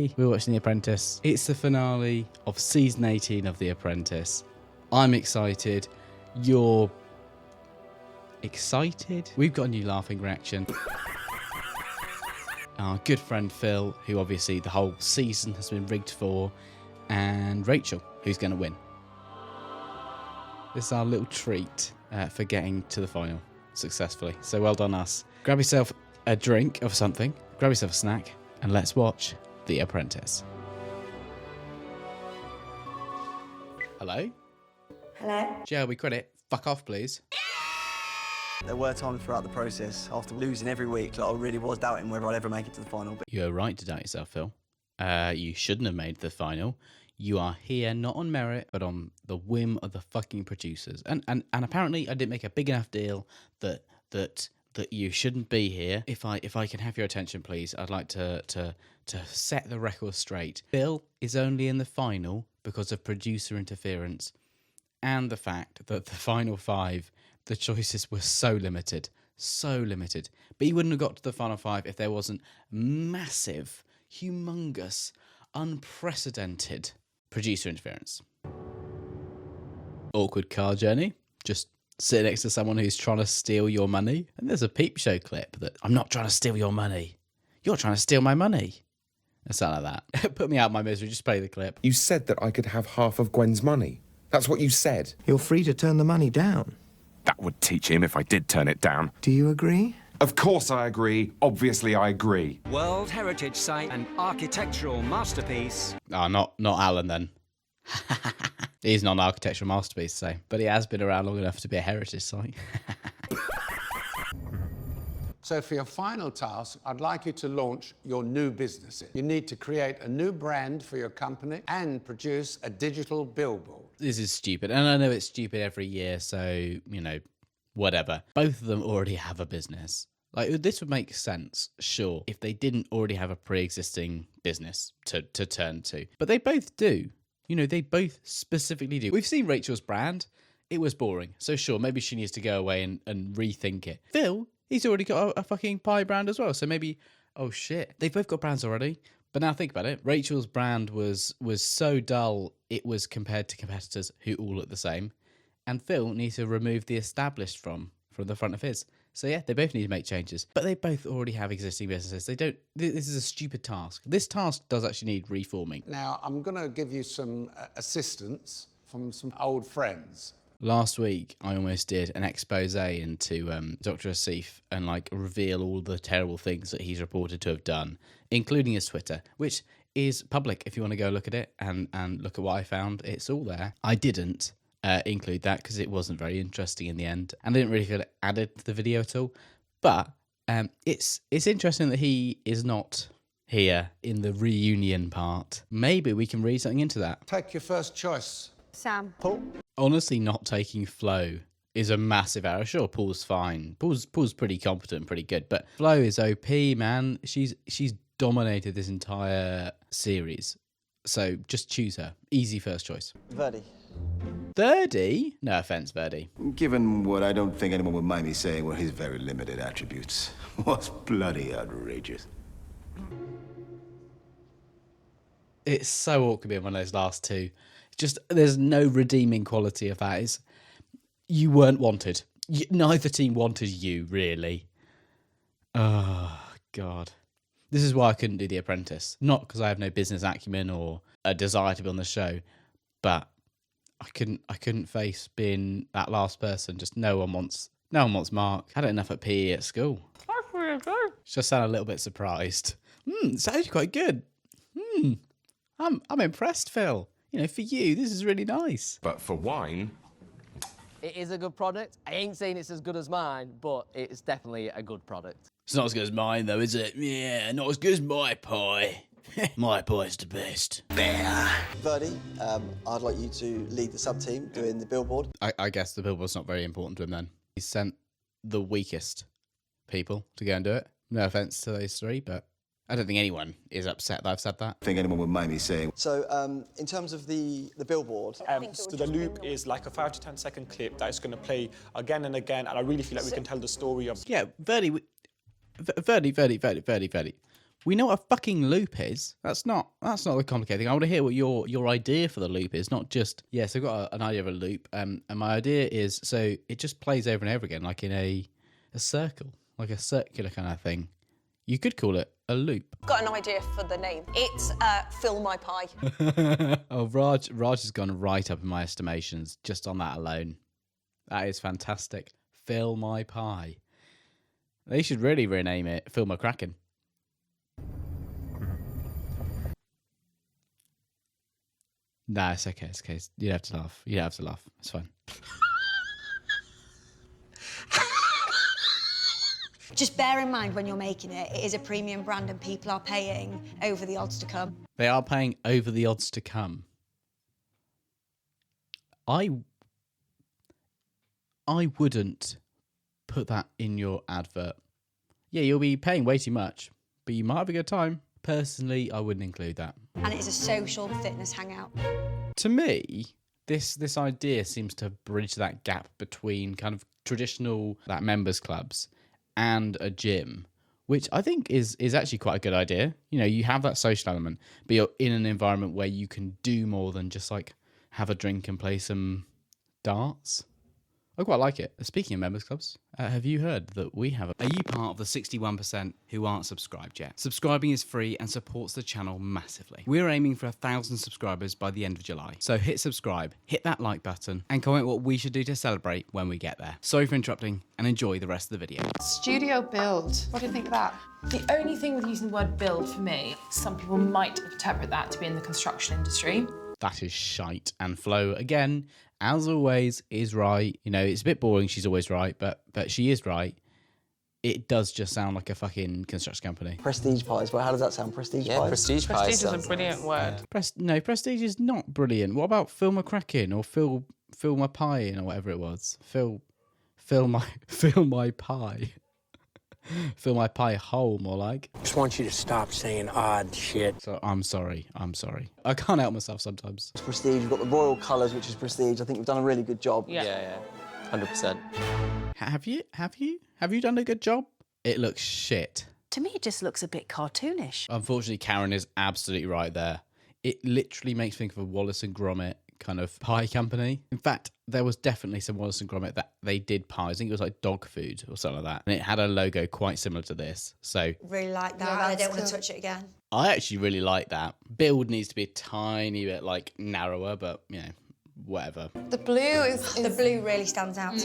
Yay! We're watching The Apprentice. It's the finale of season 18 of The Apprentice. I'm excited. You're excited? We've got a new laughing reaction. Our good friend Phil, who obviously the whole season has been rigged for, and Rachel, who's going to win. This is our little treat for getting to the final successfully. So well done us. Grab yourself a drink of something, grab yourself a snack, and let's watch The Apprentice. Hello? Hello? Joe, we credit. Fuck off, please. There were times throughout the process, after losing every week, that I really was doubting whether I'd ever make it to the final. But You're right to doubt yourself, Phil. You shouldn't have made the final. You are here not on merit, but on the whim of the fucking producers. And apparently I didn't make a big enough deal that you shouldn't be here. If I can have your attention, please, I'd like to set the record straight. Phil is only in the final because of producer interference and the fact that the final five, the choices were so limited. But he wouldn't have got to the final five if there wasn't massive, humongous, unprecedented producer interference. Awkward car journey. Just sit next to someone who's trying to steal your money. And there's a peep show clip that, I'm not trying to steal your money. You're trying to steal my money. It sound like that. Put me out of my misery. Just play the clip. You said that I could have half of Gwen's money. That's what you said. You're free to turn the money down. That would teach him if I did turn it down. Do you agree? Of course I agree. Obviously I agree. World Heritage Site and architectural masterpiece. Oh, not Alan then. He's not an architectural masterpiece, so, but he has been around long enough to be a heritage site. So for your final task, I'd like you to launch your new businesses. You need to create a new brand for your company and produce a digital billboard. This is stupid, and I know it's stupid every year, so, whatever. Both of them already have a business. Like, this would make sense, sure, if they didn't already have a pre-existing business to turn to. But they both do. They both specifically do. We've seen Rachel's brand. It was boring. So sure, maybe she needs to go away and rethink it. Phil, he's already got a fucking pie brand as well. So maybe, oh shit. They've both got brands already. But now think about it. Rachel's brand was so dull, it was compared to competitors who all look the same. And Phil needs to remove the established from the front of his. So yeah, they both need to make changes. But they both already have existing businesses. This is a stupid task. This task does actually need reforming. Now, I'm going to give you some assistance from some old friends. Last week, I almost did an expose into Dr. Asif and reveal all the terrible things that he's reported to have done, including his Twitter, which is public if you want to go look at it and look at what I found. It's all there. I didn't include that because it wasn't very interesting in the end, and I didn't really feel it added to the video at all. But it's interesting that he is not here in the reunion part. Maybe we can read something into that. Take your first choice. Sam. Paul? Honestly, not taking Flo is a massive error. Sure, Paul's fine. Paul's pretty competent, pretty good. But Flo is OP, man. She's dominated this entire series. So just choose her. Easy first choice. Verdi. Verdi? No offense, Verdi. Given what I don't think anyone would mind me saying were his very limited attributes, was bloody outrageous. It's so awkward being one of those last two. Just, there's no redeeming quality of that. You weren't wanted. Neither team wanted you, really. Oh, God. This is why I couldn't do The Apprentice. Not because I have no business acumen or a desire to be on the show, but I couldn't face being that last person. Just no one wants Mark. Had it enough at PE at school. That's really good. Just sound a little bit surprised. It sounds quite good. I'm impressed, Phil. For you, this is really nice. But for wine... It is a good product. I ain't saying it's as good as mine, but it's definitely a good product. It's not as good as mine, though, is it? Yeah, not as good as my pie. My pie's the best. Verdi, I'd like you to lead the sub-team doing the billboard. I guess the billboard's not very important to him then. He sent the weakest people to go and do it. No offence to those three, but I don't think anyone is upset that I've said that. I think anyone would mind me saying. So, in terms of the billboard... So the loop is like a 5 to 10 second clip that is going to play again and again, and I really feel like we can tell the story of... Yeah, Verdi. We know what a fucking loop is. That's not the complicated thing. I want to hear what your idea for the loop is, not just So I've got an idea of a loop, and my idea is so it just plays over and over again, like in a circle, like a circular kind of thing. You could call it a loop. Got an idea for the name. It's Fill My Pie. Oh, Raj has gone right up in my estimations just on that alone. That is fantastic. Fill My Pie. They should really rename it Fill My Kraken. Nah, it's okay. It's okay. You don't have to laugh. You don't have to laugh. It's fine. Just bear in mind when you're making it, it is a premium brand and people are paying over the odds to come. They are paying over the odds to come. I wouldn't put that in your advert. Yeah, you'll be paying way too much, but you might have a good time. Personally, I wouldn't include that. And it is a social fitness hangout. To me, this idea seems to bridge that gap between kind of traditional members clubs and a gym, which I think is actually quite a good idea. You know, you have that social element, but you're in an environment where you can do more than just like have a drink and play some darts. I quite like it. Speaking of members clubs, have you heard that we have Are you part of the 61% who aren't subscribed yet? Subscribing is free and supports the channel massively. We're aiming for 1,000 subscribers by the end of July. So hit subscribe, hit that like button, and comment what we should do to celebrate when we get there. Sorry for interrupting, and enjoy the rest of the video. Studio build. What do you think of that? The only thing with using the word build for me, some people might interpret that to be in the construction industry. That is shite. And Flo, again, as always, is right. You know, it's a bit boring. She's always right, but she is right. It does just sound like a fucking construction company. Prestige pies. Well, how does that sound? Prestige pies? Yeah, prestige pies. Prestige is a brilliant word. No, prestige is not brilliant. What about Fill My Kraken or Fill My Pie or whatever it was? Fill my pie. Fill my pie whole, more like. Just want you to stop saying odd shit. So I'm sorry. I can't help myself sometimes. It's prestige. We've got the royal colours, which is prestige. I think we've done a really good job. Yeah. 100%. Have you done a good job? It looks shit. To me, it just looks a bit cartoonish. Unfortunately, Karen is absolutely right there. It literally makes me think of a Wallace and Gromit kind of pie company. In fact, there was definitely some Wallace and Gromit that they did pies. I think it was like dog food or something like that. And it had a logo quite similar to this. So Really like that. I don't want to touch it again. I actually really like that. Build needs to be a tiny bit like narrower, but you know, whatever. The blue is... The blue really stands out.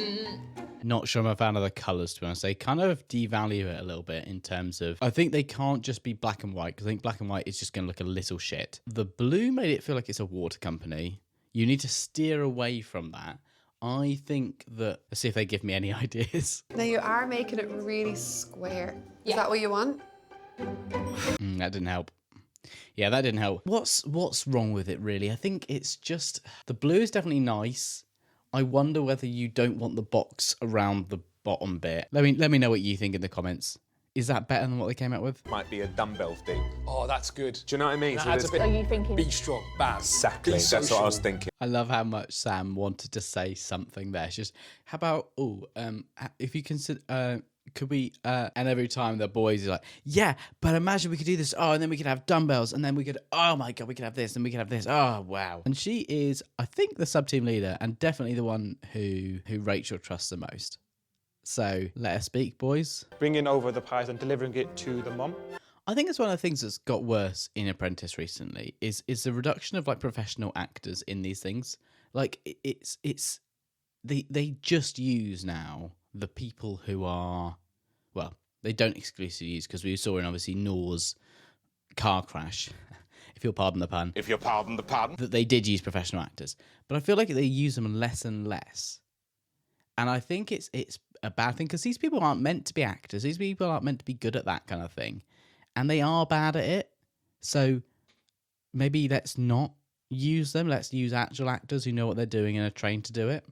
Not sure I'm a fan of the colours, to be honest. They kind of devalue it a little bit in terms of... I think they can't just be black and white, because I think black and white is just going to look a little shit. The blue made it feel like it's a water company. You need to steer away from that. I think that... Let's see if they give me any ideas. Now you are making it really square. Is that what you want? That didn't help. Yeah, that didn't help. What's wrong with it, really? I think it's just... The blue is definitely nice. I wonder whether you don't want the box around the bottom bit. Let me know what you think in the comments. Is that better than what they came out with? Might be a dumbbell thing. Oh, that's good. Do you know what I mean? That adds a bit. Are you thinking? Be strong, bad. Exactly. Be That's what I was social. thinking. I love how much Sam wanted to say something there. It's just, how about, if you consider, could we, and every time the boys are like, yeah, but imagine we could do this. Oh, and then we could have dumbbells, and then we could, oh my God, we could have this, and we could have this. Oh, wow. And she is, I think, the sub-team leader, and definitely the one who Rachel trusts the most. So let her speak, boys. Bringing over the pies and delivering it to the mum. I think it's one of the things that's got worse in Apprentice recently is the reduction of like professional actors in these things. Like they just use now the people who are, well, they don't exclusively use, because we saw in obviously Nor's car crash, if you'll pardon the pun. If you pardon the pardon. That they did use professional actors. But I feel like they use them less and less. And I think it's a bad thing, because these people aren't meant to be actors. These people aren't meant to be good at that kind of thing. And they are bad at it. So maybe let's not use them. Let's use actual actors who know what they're doing and are trained to do it.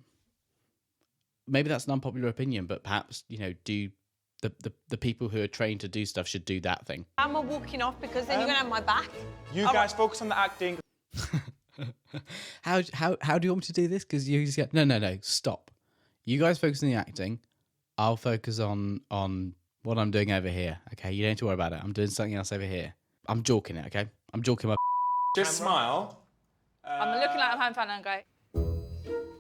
Maybe that's an unpopular opinion, but perhaps, you know, do the people who are trained to do stuff should do that thing. Am I walking off because then you're going to have my back? You guys focus on the acting. How do you want me to do this? Because you just get, no, stop. You guys focus on the acting. I'll focus on what I'm doing over here. Okay, you don't have to worry about it. I'm doing something else over here. I'm jorking it, okay? I'm jorking my... Just smile. I'm looking like I'm having fun and go.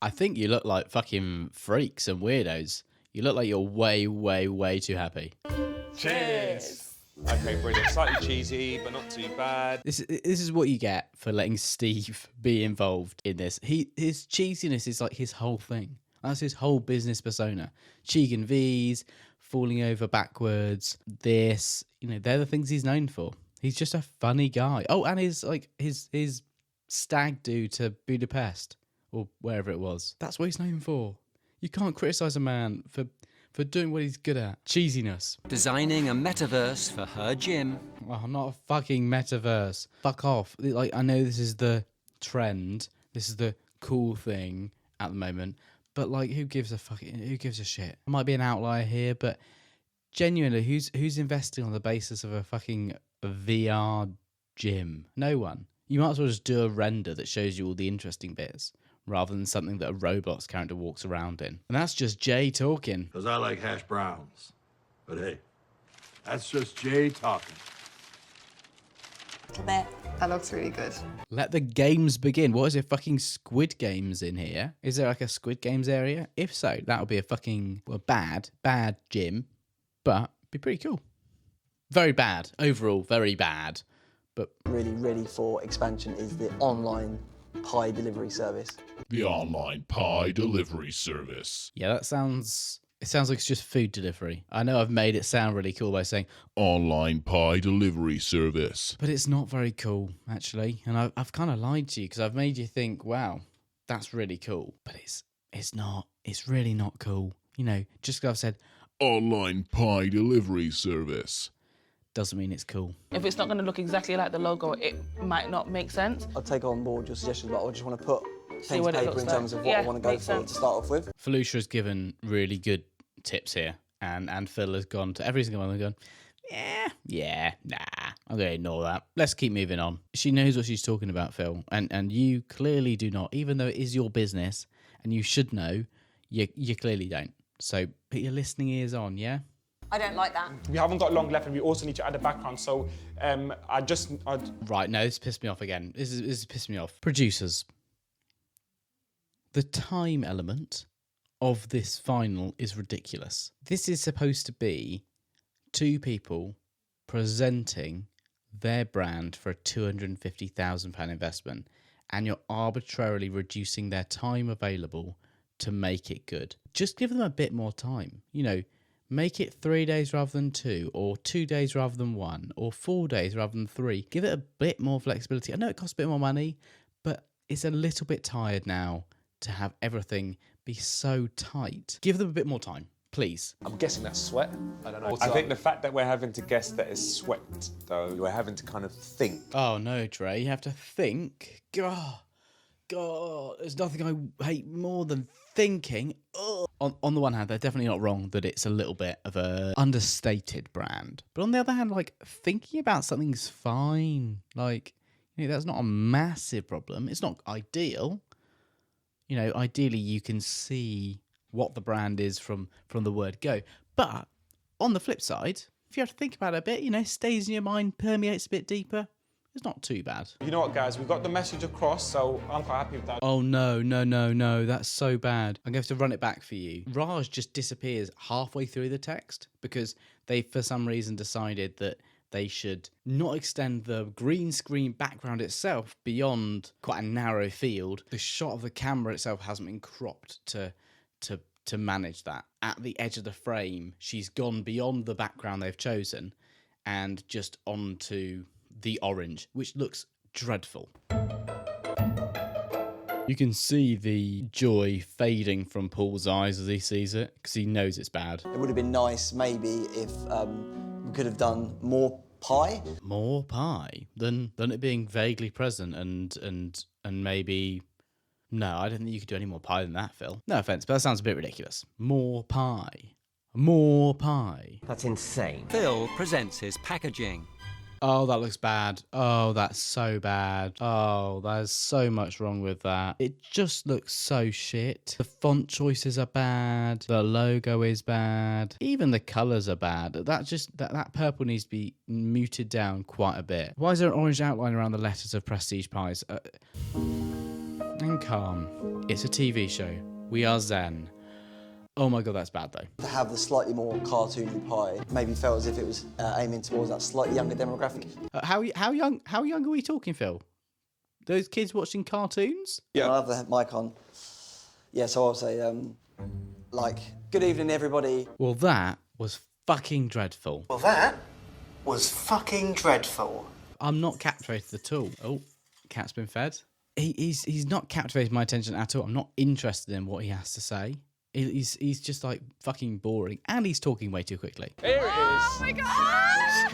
I think you look like fucking freaks and weirdos. You look like you're way, way, way too happy. Cheers. Okay, brilliant. Slightly cheesy, but not too bad. This is what you get for letting Steve be involved in this. His cheesiness is like his whole thing. That's his whole business persona. Cheek and V's, falling over backwards, this, they're the things he's known for. He's just a funny guy. Oh, and his stag do to Budapest or wherever it was. That's what he's known for. You can't criticize a man for doing what he's good at. Cheesiness. Designing a metaverse for her gym. Well, not a fucking metaverse. Fuck off. Like, I know this is the trend. This is the cool thing at the moment. But like, who gives a shit? I might be an outlier here, but genuinely, who's investing on the basis of a fucking VR gym? No one. You might as well just do a render that shows you all the interesting bits, rather than something that a Roblox character walks around in. And that's just Jay talking. Because I like hash browns. But hey, that's just Jay talking. A little bit. That looks really good. Let the games begin. What is it, fucking Squid Games in here? Is there like a Squid Games area? If so, that would be a fucking, bad gym, but be pretty cool. Very bad. Overall, very bad. But Really ready for expansion is the online pie delivery service. The online pie delivery service. yeah, it sounds like it's just food delivery. I know I've made it sound really cool by saying Online pie delivery service. but it's not very cool, actually. And I've kind of lied to you because I've made you think, wow, that's really cool. But it's not. It's really not cool. Just because I've said Online pie delivery service. doesn't mean it's cool. If it's not going to look exactly like the logo, it might not make sense. I'll take on board your suggestions, but I just want to put pen what to it paper looks in like. terms of what I Yeah, want to go makes for sense. to start off with. Felicia has given really good tips here, and Phil has gone to every single one and gone, yeah, nah, I'm going to ignore that. Let's keep moving on. She knows what she's talking about, Phil, and you clearly do not, even though it is your business and you should know, you clearly don't. So put your listening ears on, yeah? I don't like that. We haven't got long left, and we also need to add a background. So Right, no, this pissed me off again. This is pissed me off. Producers. The time element of this final is ridiculous. This is supposed to be two people presenting their brand for a £250,000 investment, and you're arbitrarily reducing their time available to make it good. Just give them a bit more time. Make it 3 days rather than 2, or 2 days rather than 1, or 4 days rather than 3. Give it a bit more flexibility. I know it costs a bit more money, but it's a little bit tired now to have everything be so tight. Give them a bit more time, please. I'm guessing that's sweat. I don't know. I think the fact that we're having to guess that it's sweat, though, we're having to kind of think. Oh no, Dre, you have to think. God, there's nothing I hate more than thinking. Ugh. On the one hand, they're definitely not wrong that it's a little bit of a understated brand. But on the other hand, like, thinking about something's fine. Like, that's not a massive problem. It's not ideal. Ideally you can see what the brand is from the word go. But on the flip side, if you have to think about it a bit, stays in your mind, permeates a bit deeper, it's not too bad. You know what, guys? We got the message across, so I'm quite happy with that. Oh, no. That's so bad. I'm going to have to run it back for you. Raj just disappears halfway through the text because they, for some reason, decided that they should not extend the green screen background itself beyond quite a narrow field. The shot of the camera itself hasn't been cropped to manage that. At the edge of the frame, she's gone beyond the background they've chosen and just onto the orange, which looks dreadful. You can see the joy fading from Paul's eyes as he sees it, because he knows it's bad. It would have been nice maybe if we could have done more pie. More pie than it being vaguely present and maybe... No, I don't think you could do any more pie than that, Phil. No offence, but that sounds a bit ridiculous. More pie. More pie. That's insane. Phil presents his packaging. Oh, that looks bad. Oh, that's so bad. Oh, there's so much wrong with that. It just looks so shit. The font choices are bad. The logo is bad. Even the colours are bad. That purple needs to be muted down quite a bit. Why is there an orange outline around the letters of Prestige Pies? And calm. It's a TV show. We are Zen. Oh my god, that's bad though. To have the slightly more cartoony pie maybe felt as if it was aiming towards that slightly younger demographic. How young are we talking, Phil? Those kids watching cartoons? Yeah. I'll have the mic on. Yeah, so I'll say, good evening, everybody. Well, that was fucking dreadful. Well, that was fucking dreadful. I'm not captivated at all. Oh, cat's been fed. He's not captivated my attention at all. I'm not interested in what he has to say. He's just like fucking boring, and he's talking way too quickly. Here it is. Oh my gosh!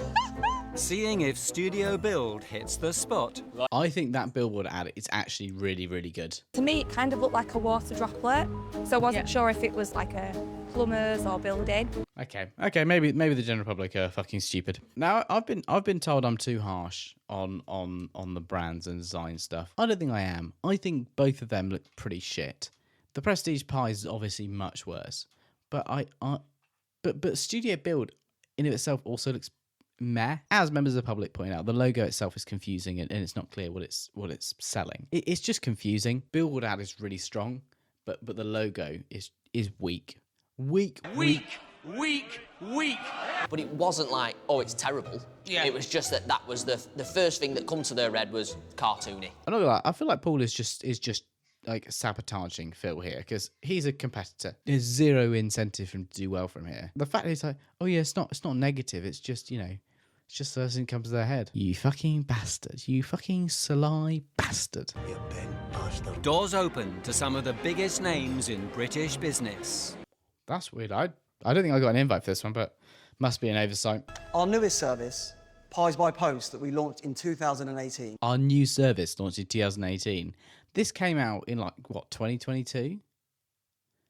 Seeing if Studio Build hits the spot. I think that Billboard ad is actually really, really good. To me, it kind of looked like a water droplet, so I wasn't sure if it was like a plumbers or building. Okay, maybe the general public are fucking stupid. Now I've been told I'm too harsh on the brands and design stuff. I don't think I am. I think both of them look pretty shit. The Prestige Pies is obviously much worse, but but Studio Build in of itself also looks meh. As members of the public point out, the logo itself is confusing and it's not clear what it's selling. It's just confusing. Billboard ad is really strong, but the logo is weak. Weak. But it wasn't like, oh, it's terrible. Yeah. It was just that was the first thing that come to their head was cartoony. I'm not gonna lie, I feel like Paul is just like sabotaging Phil here because he's a competitor. There's zero incentive for him to do well from here. The fact that he's like, oh yeah, it's not negative. It's just, it's just the first thing that comes to their head. You fucking bastard. You fucking sly bastard. You big bastard. Doors open to some of the biggest names in British business. That's weird. I don't think I got an invite for this one, but must be an oversight. Our newest service, Pies by Post, that we launched in 2018. Our new service launched in 2018. This came out in 2022.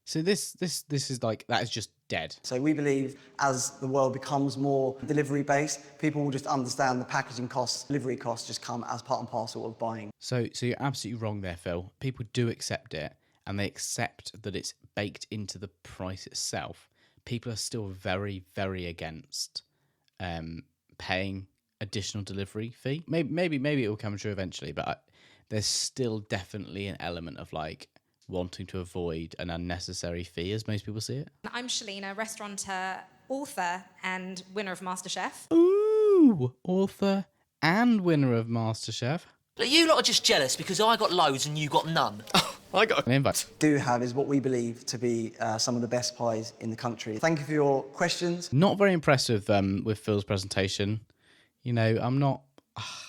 So this is that is just dead. So we believe as the world becomes more delivery based, people will just understand the packaging costs, delivery costs just come as part and parcel of buying. So you're absolutely wrong there, Phil. People do accept it, and they accept that it's baked into the price itself. People are still very, very against paying additional delivery fee. Maybe it will come true eventually, but there's still definitely an element of wanting to avoid an unnecessary fee, as most people see it. I'm Shalina, restaurateur, author, and winner of MasterChef. Ooh, author and winner of MasterChef. You lot are just jealous because I got loads and you got none. I got an invite. Do have is what we believe to be some of the best pies in the country. Thank you for your questions. Not very impressed with Phil's presentation. I'm not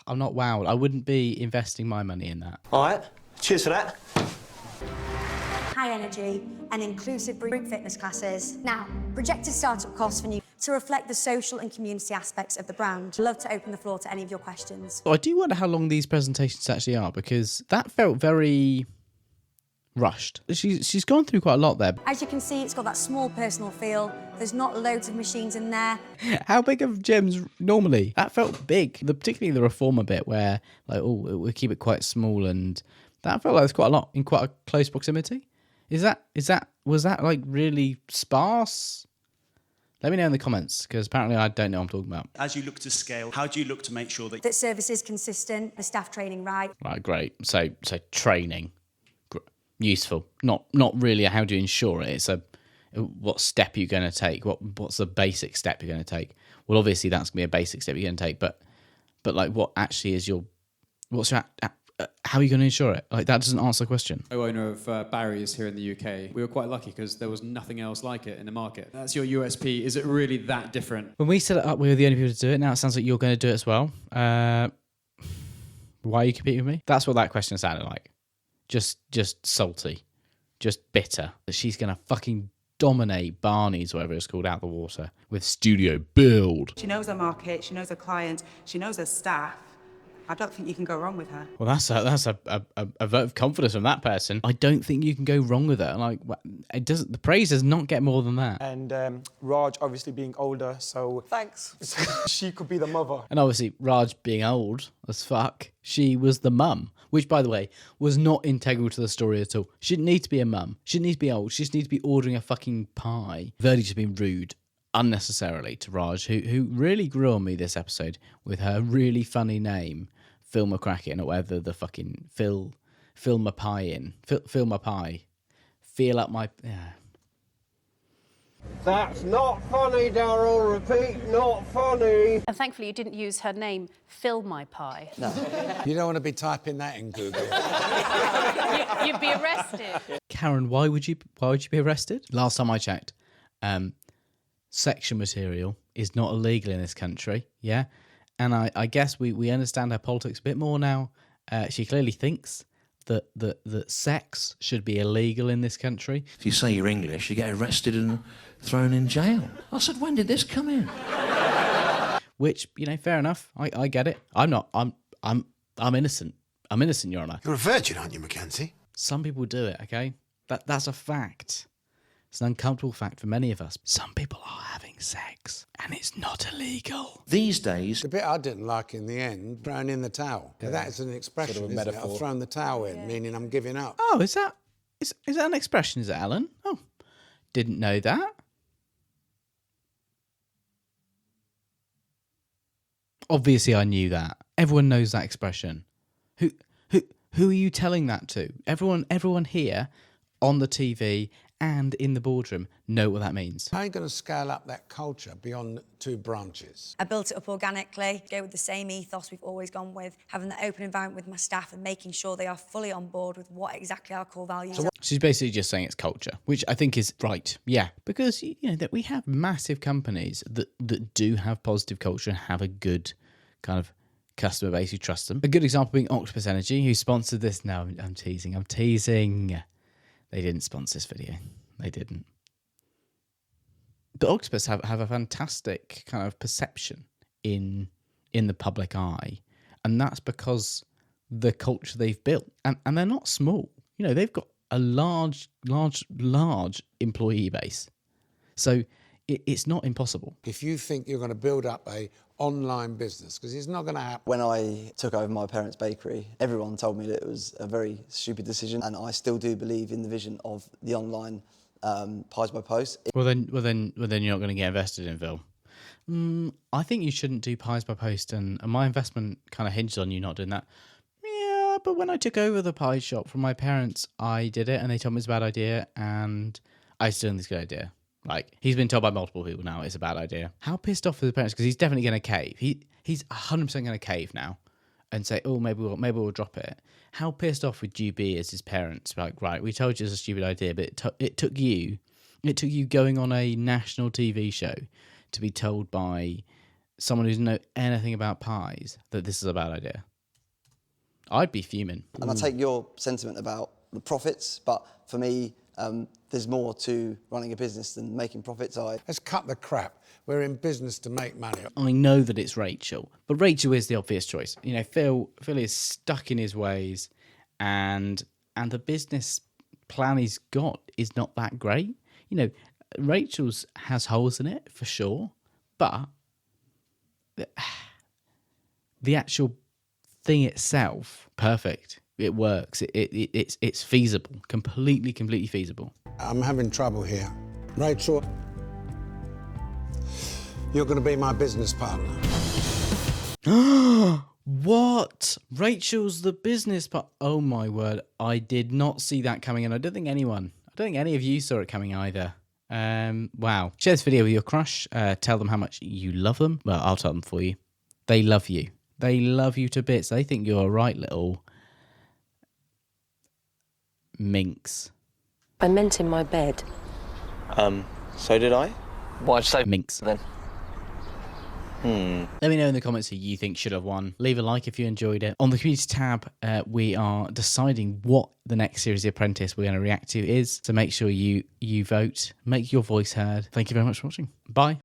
wowed. I wouldn't be investing my money in that. All right, cheers for that. High energy and inclusive group fitness classes. Now, projected startup costs for new to reflect the social and community aspects of the brand. I'd love to open the floor to any of your questions. I do wonder how long these presentations actually are, because that felt very rushed. She's gone through quite a lot there. As you can see, it's got that small personal feel. There's not loads of machines in there. How big are gyms normally? That felt big, particularly the reformer bit where we'll keep it quite small, and that felt like it's quite a lot in quite a close proximity. Was that really sparse? Let me know in the comments, because apparently I don't know what I'm talking about. As you look to scale, how do you look to make sure that service is consistent, the staff training right? Right, great. So training, useful. Not really how do you ensure it. It's what step you're going to take. What's the basic step you're going to take? Well, obviously that's going to be a basic step you're going to take, but what actually is how are you going to ensure it? That doesn't answer the question. Co-owner of barriers here in the UK. We were quite lucky because there was nothing else like it in the market. That's your USP. Is it really that different? When we set it up, we were the only people to do it. Now it sounds like you're going to do it as well. Why are you competing with me? That's what that question sounded like. Just salty. Just bitter. That she's going to fucking dominate Barney's, whatever it's called, out the water with Studio Build. She knows her market, she knows her client, she knows her staff. I don't think you can go wrong with her. Well, that's a vote of confidence from that person. I don't think you can go wrong with her. Like, it doesn't. The praise does not get more than that. And Raj obviously being older, so thanks. She could be the mother. And obviously, Raj being old as fuck, she was the mum, which, by the way, was not integral to the story at all. She didn't need to be a mum. She didn't need to be old. She just needed to be ordering a fucking pie. Verdi's just been rude unnecessarily to Raj, who really grew on me this episode with her really funny name, Phil McCracken, or whatever the fucking Phil my pie in. Phil my pie. Feel up my... Yeah. That's not funny, Daryl. Repeat, not funny. And thankfully you didn't use her name, Fill My Pie. No. You don't want to be typing that in Google. You'd be arrested. Karen, why would you be arrested? Last time I checked, sexual material is not illegal in this country, yeah? And I guess we understand her politics a bit more now. She clearly thinks that sex should be illegal in this country. If you say you're English, you get arrested and thrown in jail. I said, when did this come in? Which, you know, fair enough. I get it. I'm innocent. I'm innocent, Your Honour. You're a virgin, aren't you, Mackenzie? Some people do it, okay? That's a fact. It's an uncomfortable fact for many of us. Some people are having sex, and it's not illegal. These days... The bit I didn't like in the end, throwing in the towel. Yeah. That is an expression, sort of a isn't metaphor. it? I've thrown the towel in, meaning I'm giving up. Oh, is that an expression, is it, Alan? Oh, didn't know that. Obviously, I knew that. Everyone knows that expression. Who are you telling that to? Everyone here on the TV and in the boardroom know what that means. How are you going to scale up that culture beyond 2 branches? I built it up organically, go with the same ethos we've always gone with, having the open environment with my staff and making sure they are fully on board with what exactly our core values are. She's basically just saying it's culture, which I think is right. Yeah, because you know that we have massive companies that do have positive culture and have a good kind of customer base who trust them. A good example being Octopus Energy, who sponsored this. No, I'm teasing. They didn't sponsor this video. They didn't. But Octopus have a fantastic kind of perception in the public eye. And that's because the culture they've built. And they're not small. You know, they've got a large employee base. So it's not impossible. If you think you're going to build up a online business, because it's not going to happen. When I took over my parents' bakery, everyone told me that it was a very stupid decision, and I still do believe in the vision of the online pies by post. Well then you're not going to get invested in Phil. I think you shouldn't do pies by post, and my investment kind of hinged on you not doing that. Yeah, but when I took over the pie shop from my parents, I did it, and they told me it's a bad idea, and I still think it's a good idea. Like, he's been told by multiple people now it's a bad idea. How pissed off are the parents? Because he's definitely going to cave. He's 100% going to cave now and say, oh, maybe we'll drop it. How pissed off would you be as his parents? Like, right, we told you it's a stupid idea, but it took you going on a national TV show to be told by someone who doesn't know anything about pies that this is a bad idea. I'd be fuming. And I take your sentiment about the profits, but for me, there's more to running a business than making profits. Let's cut the crap. We're in business to make money. I know that it's Rachel, but Rachel is the obvious choice. You know, Phil is stuck in his ways, and the business plan he's got is not that great. You know, Rachel's has holes in it for sure, but the actual thing itself, perfect. It works. It's feasible. Completely feasible. I'm having trouble here. Rachel, you're going to be my business partner. What? Rachel's the business partner? Oh my word. I did not see that coming, and I don't think any of you saw it coming either. Wow. Share this video with your crush. Tell them how much you love them. Well, I'll tell them for you. They love you. They love you to bits. They think you're a right little minx. I meant in my bed. So did I? Why'd you say minx then? Let me know in the comments who you think should have won. Leave a like if you enjoyed it. On the community tab, we are deciding what the next series of Apprentice we're going to react to is. So make sure you vote, make your voice heard. Thank you very much for watching. Bye.